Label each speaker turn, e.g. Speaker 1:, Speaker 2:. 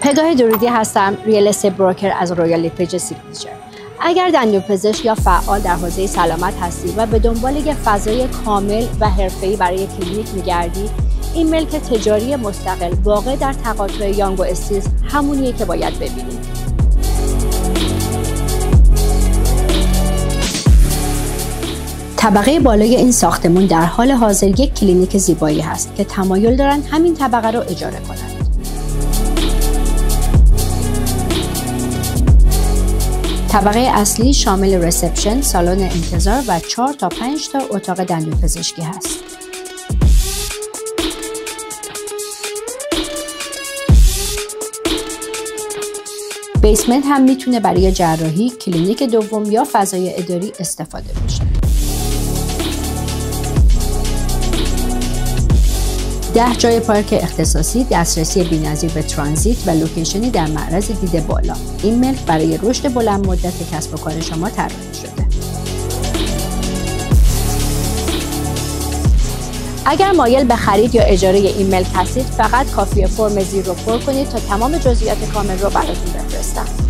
Speaker 1: پگاه درودی هستم، ریال استیت بروکر از رویال لیپیج سیگنیچر. اگر دندانپزشک یا فعال در حوزه سلامت هستی و به دنبال یک فضای کامل و حرفه‌ای برای کلینیک می‌گردی، این ملک تجاری مستقل واقع در تقاطع یانگ و استیلز همونیه که باید ببینی. طبقه بالای این ساختمان در حال حاضر یک کلینیک زیبایی هست که تمایل دارن همین طبقه رو اجاره کنند. طبقه اصلی شامل رسپشن، سالن انتظار و 4 تا 5 تا اتاق دندانپزشکی هست. بیسمنت هم میتونه برای جراحی، کلینیک دوم یا فضای اداری استفاده بشه. 10 جای پارک اختصاصی، دسترسی بی‌نظیر به ترانزیت و لوکیشنی در معرض دید بالا. این ملک برای رشد بلند مدت کسب و کار شما طراحی شده. اگر مایل به خرید یا اجاره این ملک هستید، فقط کافیه فرم زیر رو پر کنید تا تمام جزئیات کامل رو براتون بفرستم.